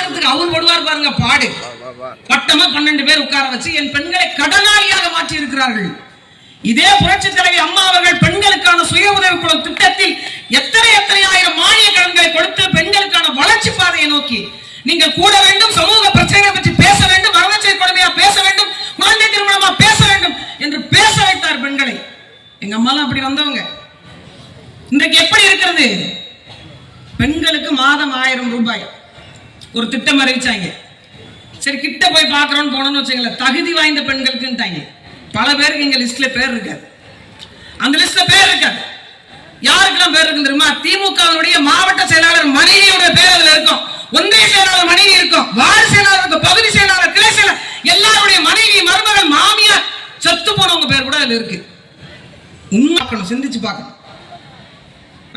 பாக்குறதுக்கு அவர் படுவார் பாருங்க பாடு. பட்டமா 12 பேர் உட்கார வச்சு என் பெண்களை கடனாளியாக மாற்றி இருக்கிறார்கள். இதே புரட்சி தலைவி அம்மா அவர்கள் பெண்களுக்கான சுய உதவி குழு திட்டத்தில் எத்தனை ஆயிரம் மானிய கடன்களை கொடுத்து பெண்களுக்கான வளர்ச்சி பாதையை நோக்கி நீங்கள் கூட வேண்டும், சமூக பிரச்சனைகளை பற்றி பேச வேண்டும், வரதட்சணை கொடுமையா பேச வேண்டும், குழந்தை திருமணமா பேச வேண்டும் என்று பேச வைத்தார் பெண்களை. எங்க அம்மாலாம் அப்படி வந்தவங்க. இன்றைக்கு எப்படி இருக்கிறது? பெண்களுக்கு மாதம் 1000 ரூபாய் ஒரு திட்டம் அறிவிச்சாங்க. சரி, கிட்ட போய் பாக்குறோம்னு போனோம்னு வச்சுங்களேன், தகுதி வாய்ந்த பெண்களுக்குன்ட்டாங்க. பல பேருக்கு இங்க லிஸ்ட்ல பேர் இருக்காது. அந்த லிஸ்ட்ல பேர் இருக்காது. யாருக்கெல்லாம் பேர் இருக்கு தெரியுமா? திமுகவினுடைய மாவட்ட செயலாளர் மனைவியோட பேர் அதுல இருக்கும், ஒன்றிய செயலாளர் மனைவி இருக்கும், வார்டு செயலாளர் இருக்கும், பகுதி செயலாளர், கிளை செயலாளர், எல்லாருடைய மனைவி, மருமகள், மாமியார், செத்து போனவங்க பேர் கூட அதுல இருக்கு. உண்மை சிந்திச்சு பார்க்கணும்.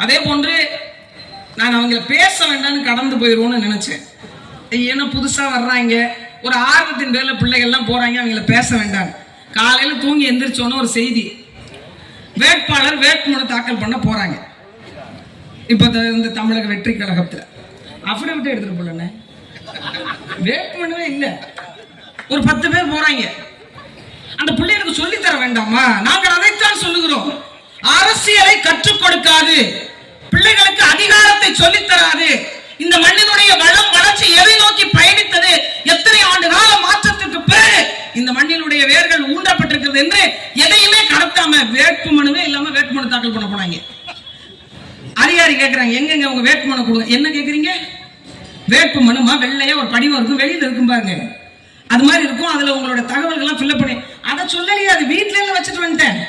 அதே போன்று நான் அவங்களை பேச வேண்டாம்னு கடந்து போயிடுவோம்னு நினைச்சேன். ஏன்னா புதுசா வர்றாங்க, ஒரு ஆர்வத்தின் பேர்ல பிள்ளைகள்லாம் போறாங்க, அவங்கள பேச வேண்டாம். காலையில தூங்கி எந்திரிச்சோன்னு ஒரு செய்தி, வேட்பாளர் வேட்புமனு தாக்கல் பண்ண போறாங்க. இப்ப இந்த தமிழக வெற்றி கழகத்துல அபிடவிட் எடுத்துட்டு போல, வேட்புமனுவே இல்ல, ஒரு 10 பேர் போறாங்க. அந்த பிள்ளைகளுக்கு சொல்லி தர வேண்டாமா? நாங்கள் அதைத்தான் சொல்லுகிறோம். அரசியலை கற்றுக் கொடுக்காது, பிள்ளைகளுக்கு அதிகாரத்தை சொல்லித் தராது. இந்த மண்ணினுடைய வளம் வளர்ச்சி எதை நோக்கி பயணித்தது, எத்தனை ஆண்டு கால மாற்றத்திற்கு பிறகு இந்த மண்ணினுடைய வேர்கள் ஊண்டப்பட்டிருக்கிறது என்று எதையுமே கடத்தாம வேட்புமனுவே இல்லாம வேட்புமனு தாக்கல் பண்ண போனாங்க. அதிகாரி கேட்கிறாங்க, எங்க உங்க வேட்புமனு கொடுங்க. என்ன கேக்குறீங்க? வேட்புமனுமா? வெள்ளையா ஒரு படிவம் இருக்கும், வெளியில இருக்கும் பாருங்க, அது மாதிரி இருக்கும். அதுல உங்களோட தகவல்கள் எல்லாம் ஃபில் பண்ணி, அதை சொல்லலையே, அது வீட்டுல எல்லாம் வச்சுட்டு வந்துட்டேன்.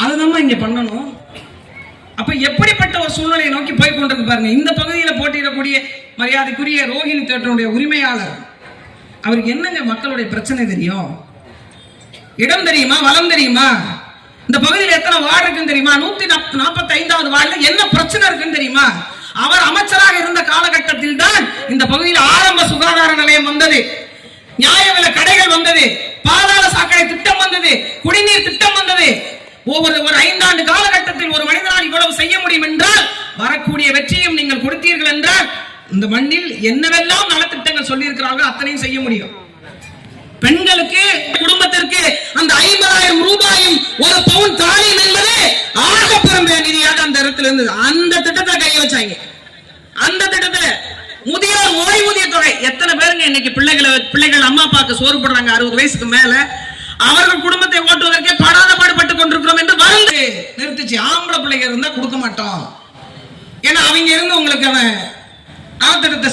அதுதான் இங்க பண்ணணும். அப்ப எப்படிப்பட்ட ஒரு சூழ்நிலையை நோக்கி போய் கொண்டிருக்கு பாருங்க. இந்த பகுதியில் போட்டியிடக்கூடிய மரியாதைக்குரிய ரோஹிணி தேட்டருடைய உரிமையாளர், அவருக்கு என்னங்க மக்களுடைய பிரச்சனை தெரியும்? இடம் தெரியுமா? வளம் தெரியுமா? இந்த பகுதியில் எத்தனை வார்டு இருக்குன்னு தெரியுமா? 145வது வார்டுல என்ன பிரச்சனை இருக்குன்னு தெரியுமா? அவர் அமைச்சராக இருந்த காலகட்டத்தில் தான் இந்த பகுதியில் ஆரம்ப சுகாதார நிலையம் வந்தது, நியாய விலை கடைகள் வந்தது, பாதாள சாக்கடை திட்டம் வந்தது, குடிநீர் திட்டம் வந்தது. ஒரு 5 ஆண்டு காலகட்டத்தில் ஒரு மனிதனால் இவ்வளவு செய்ய முடியும் என்றால், வரக்கூடிய வெற்றியும் நீங்கள் கொடுத்தீர்கள் என்றால், இந்த மண்ணில் என்னவெல்லாம் நலத்திட்டங்கள் சொல்லி இருக்கிறார்கள் அத்தனையும் செய்ய முடியும். பெண்களுக்கு, குடும்பத்திற்கு அந்த 50,000 ரூபாயும் ஒரு பவுன் தாலியும் என்பது ஆக பெரும் நிதியாக அந்த இடத்துல இருந்தது. அந்த திட்டத்தை கைய வச்சாங்க. அந்த திட்டத்துல முதியோர் ஓய்வூதிய தொகை, எத்தனை பேருங்க இன்னைக்கு பிள்ளைகள் அம்மா அப்பாவுக்கு சோறு போடுறாங்க 60 வயசுக்கு மேல, அவர்கள் குடும்பத்தை ஓட்டுவதற்கே படாத பாடுபட்டு கொண்டிருக்கிறோம் என்று வந்து நிறுத்திச்சு. ஆம்பளை பிள்ளைங்க இருந்தா கொடுக்க மாட்டோம், ஏன்னா அவங்க இருந்து உங்களுக்கு அவன் திட்டத்தை